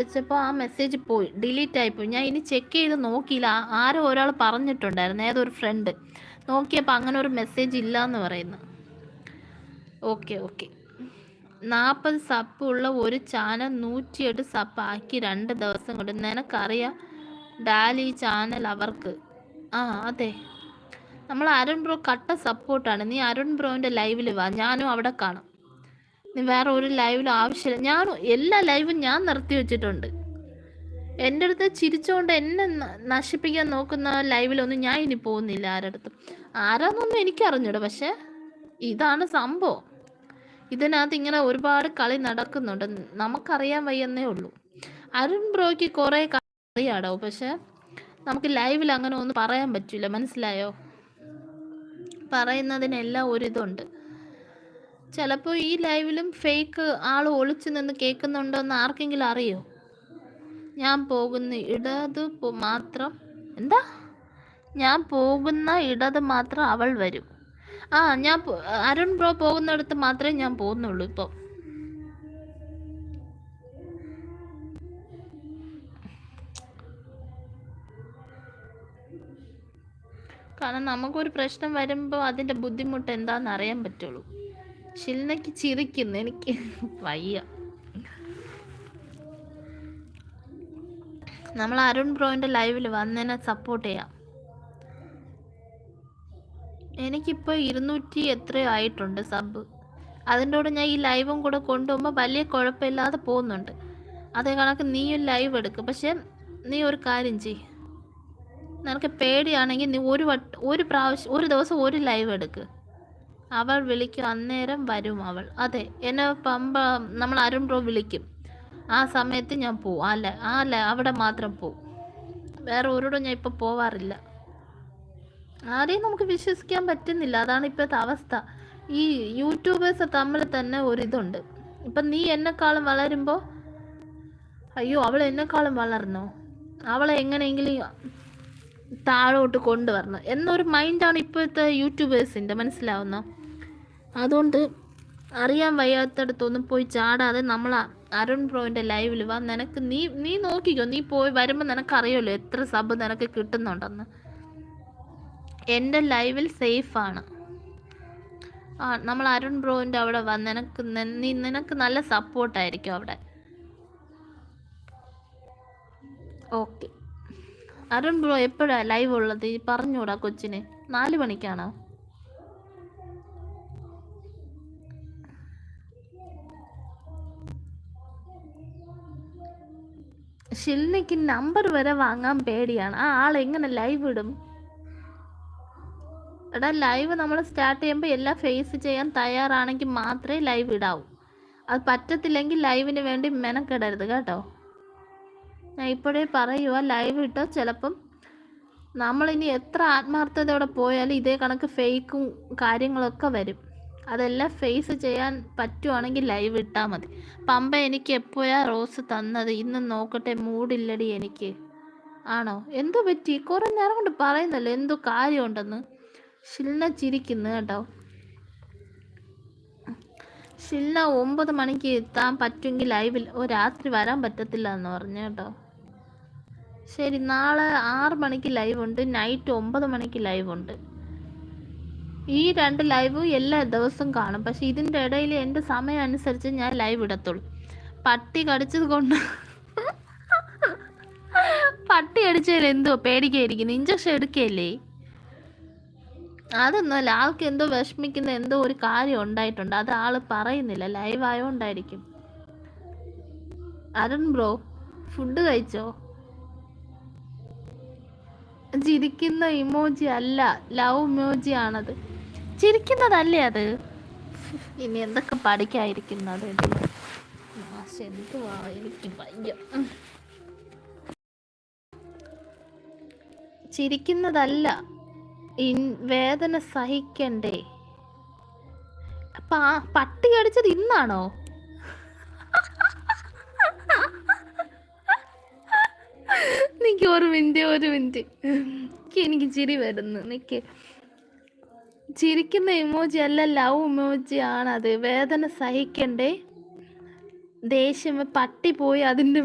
വിളിച്ചപ്പോൾ ആ മെസ്സേജ് പോയി, ഡിലീറ്റ് ആയിപ്പോയി. ഞാൻ ഇനി ചെക്ക് ചെയ്ത് നോക്കിയില്ല. ആരോ ഒരാൾ പറഞ്ഞിട്ടുണ്ടായിരുന്നു, ഏതൊരു ഫ്രണ്ട്. നോക്കിയപ്പോൾ അങ്ങനെ ഒരു മെസ്സേജ് ഇല്ല എന്ന് പറയുന്നു. ഓക്കെ 40 സപ്പ് ഉള്ള ഒരു ചാനൽ 108 സപ്പ് ആക്കി 2 ദിവസം കൊണ്ട്. നിനക്കറിയാം ഡാലി ചാനൽ അവർക്ക്. അതെ, നമ്മൾ അരുൺ ബ്രോ കട്ട സപ്പോർട്ടാണ്. നീ അരുൺ ബ്രോൻ്റെ ലൈവിൽ വാ, ഞാനും അവിടെ കാണും. നീ വേറെ ഒരു ലൈവിലും ആവശ്യമില്ല. ഞാനും എല്ലാ ലൈവും ഞാൻ നിർത്തി വെച്ചിട്ടുണ്ട്. എൻ്റെ അടുത്ത് ചിരിച്ചുകൊണ്ട് എന്നെ നശിപ്പിക്കാൻ നോക്കുന്ന ലൈവിലൊന്നും ഞാൻ ഇനി പോകുന്നില്ല ആരടുത്തും. ആരാന്നൊന്നും എനിക്കറിഞ്ഞൂടാ, പക്ഷെ ഇതാണ് സംഭവം. ഇതിനകത്ത് ഇങ്ങനെ ഒരുപാട് കളി നടക്കുന്നുണ്ട്, നമുക്കറിയാൻ വയ്യെന്നേ ഉള്ളൂ. അരുൺ ബ്രോയ്ക്ക് കുറേ അറിയാടോ, പക്ഷെ നമുക്ക് ലൈവിൽ അങ്ങനെ ഒന്നും പറയാൻ പറ്റില്ല, മനസ്സിലായോ? പറയുന്നതിനെല്ലാം ഒരിതുണ്ട്. ചിലപ്പോൾ ഈ ലൈവിലും ഫേക്ക് ആൾ ഒളിച്ചു നിന്ന് കേൾക്കുന്നുണ്ടോയെന്ന് ആർക്കെങ്കിലും അറിയോ? ഞാൻ പോകുന്ന ഇടത് മാത്രം ഞാൻ പോകുന്ന ഇടത് മാത്രം അവൾ വരും. ഞാൻ അരുൺ ബ്രോ പോകുന്നിടത്ത് മാത്രമേ ഞാൻ പോകുന്നുള്ളൂ ഇപ്പോൾ. കാരണം നമുക്കൊരു പ്രശ്നം വരുമ്പോൾ അതിൻ്റെ ബുദ്ധിമുട്ട് എന്താണെന്ന് അറിയാൻ പറ്റുള്ളൂ. ഷിൽനയ്ക്ക് ചിരിക്കുന്നു, എനിക്ക് വയ്യ. നമ്മൾ അരുൺ ബ്രോൻ്റെ ലൈവിൽ വന്നതിനെ സപ്പോർട്ട് ചെയ്യാം. എനിക്കിപ്പോൾ 200 എത്രയോ ആയിട്ടുണ്ട് സബ്. അതിൻ്റെ കൂടെ ഞാൻ ഈ ലൈവും കൂടെ കൊണ്ടുപോകുമ്പോൾ വലിയ കുഴപ്പമില്ലാതെ പോകുന്നുണ്ട്. അതേ കണക്ക് നീയും ലൈവ് എടുക്കും. പക്ഷെ നീ ഒരു കാര്യം ചെയ്യ്, നിനക്ക് പേടിയാണെങ്കിൽ നീ ഒരു ദിവസം ഒരു ലൈവ് എടുക്ക്. അവൾ വിളിക്കും, അന്നേരം വരും അവൾ. അതെ, എന്നെ നമ്മൾ അരുൺ ബ്രോ വിളിക്കും, ആ സമയത്ത് ഞാൻ പോവും. അല്ല അവിടെ മാത്രം പോവും, വേറെ ഒരിടവും ഞാൻ ഇപ്പോൾ പോവാറില്ല. ആരെയും നമുക്ക് വിശ്വസിക്കാൻ പറ്റുന്നില്ല, അതാണ് ഇപ്പോഴത്തെ അവസ്ഥ. ഈ യൂട്യൂബേഴ്സ് തമ്മിൽ തന്നെ ഒരിതുണ്ട്. ഇപ്പം നീ എന്നെക്കാളും വളരുമ്പോൾ അയ്യോ അവൾ എന്നെക്കാളും വളർന്നോ, അവളെ എങ്ങനെയെങ്കിലും താഴോട്ട് കൊണ്ടുവരണം എന്നൊരു മൈൻഡാണ് ഇപ്പോഴത്തെ യൂട്യൂബേഴ്സിൻ്റെ, മനസ്സിലാവുന്ന. അതുകൊണ്ട് അറിയാൻ വയ്യാത്തടത്തൊന്നും പോയി ചാടാതെ നമ്മൾ അരുൺ ബ്രോൻ്റെ ലൈവിൽ വാ. നിനക്ക് നീ നോക്കിക്കോ, നീ പോയി വരുമ്പോൾ നിനക്കറിയാമല്ലോ എത്ര സബ് നിനക്ക് കിട്ടുന്നുണ്ടെന്ന്. എൻ്റെ ലൈവിൽ സേഫാണ്. നമ്മൾ അരുൺ ബ്രോൻ്റെ അവിടെ വാ, നിനക്ക് നല്ല സപ്പോർട്ടായിരിക്കും അവിടെ. ഓക്കെ, അരുൺ ബ്രോ എപ്പോഴാണ് ലൈവ് ഉള്ളത് പറഞ്ഞൂടാ കൊച്ചിന്? 4 മണിക്കാണോ? ഷിൽനിക്ക് നമ്പർ വരെ വാങ്ങാൻ പേടിയാണ്. ആ ആൾ എങ്ങനെ ലൈവ് ഇടും? എടാ, ലൈവ് നമ്മൾ സ്റ്റാർട്ട് ചെയ്യുമ്പോൾ എല്ലാം ഫേസ് ചെയ്യാൻ തയ്യാറാണെങ്കിൽ മാത്രമേ ലൈവ് ഇടാവൂ. അത് പറ്റത്തില്ലെങ്കിൽ ലൈവിന് വേണ്ടി മെനക്കെടരുത് കേട്ടോ. ഞാൻ ഇപ്പോഴേ പറയുക, ലൈവ് ഇട്ടോ ചിലപ്പം നമ്മളിനി എത്ര ആത്മാർത്ഥതയോടെ പോയാലും ഇതേ കണക്ക് ഫേക്കും കാര്യങ്ങളൊക്കെ വരും. അതെല്ലാം ഫേസ് ചെയ്യാൻ പറ്റുവാണെങ്കിൽ ലൈവ് ഇട്ടാൽ മതി. പമ്പ എനിക്ക് എപ്പോഴാ റോസ് തന്നത്? ഇന്ന് നോക്കട്ടെ, മൂടില്ലടി എനിക്ക്. ആണോ? എന്തോ പറ്റി? കുറേ നേരം കൊണ്ട് പറയുന്നല്ലോ എന്തോ കാര്യമുണ്ടെന്ന്. ഷിൽന ചിരിക്കുന്നു കേട്ടോ. ഷിൽന 9 മണിക്ക് എത്താൻ പറ്റുമെങ്കിൽ ലൈവിൽ. രാത്രി വരാൻ പറ്റത്തില്ല എന്ന് പറഞ്ഞു കേട്ടോ. ശരി, നാളെ 6 മണിക്ക് ലൈവ് ഉണ്ട്, നൈറ്റ് 9 മണിക്ക് ലൈവ് ഉണ്ട്. ഈ 2 ലൈവും എല്ലാ ദിവസവും കാണും. പക്ഷെ ഇതിൻ്റെ ഇടയിൽ എൻ്റെ സമയം അനുസരിച്ച് ഞാൻ ലൈവ് ഇടത്തുള്ളൂ. പട്ടി കടിച്ചത് കൊണ്ട് പട്ടി കടിച്ചതിൽ എന്തോ പേടിക്കായിരിക്കുന്നു, ഇഞ്ചക്ഷൻ എടുക്കുകയല്ലേ. അതൊന്നുമല്ല, ആൾക്ക് എന്തോ വിഷമിക്കുന്ന എന്തോ ഒരു കാര്യം ഉണ്ടായിട്ടുണ്ട്, അത് ആള് പറയുന്നില്ല, ലൈവ് ആയോണ്ടായിരിക്കും. അരുൺ ബ്രോ ഫുഡ് കഴിച്ചോ? ചിരിക്കുന്ന ഇമോജി അല്ല, ലവ് ഇമോജി ആണത്. ചിരിക്കുന്നതല്ലേ അത്? ഇനി എന്തൊക്കെ പഠിക്കാതിരിക്കുന്നത്? എന്തുവാ, എനിക്ക് ഭയ ചിരിക്കുന്നതല്ല, വേദന സഹിക്കണ്ടേ. പട്ടി കടിച്ചത് ഇന്നാണോ? നിക്ക് ഒരു മിനിറ്റ്, എനിക്ക് ചിരി വരുന്നു. നിക്ക്, ചിരിക്കുന്ന ഇമോജി അല്ല, ലവ് ഇമോജി ആണത്. വേദന സഹിക്കണ്ടേ, ദേഷ്യം, പട്ടി പോയി അതിൻ്റെ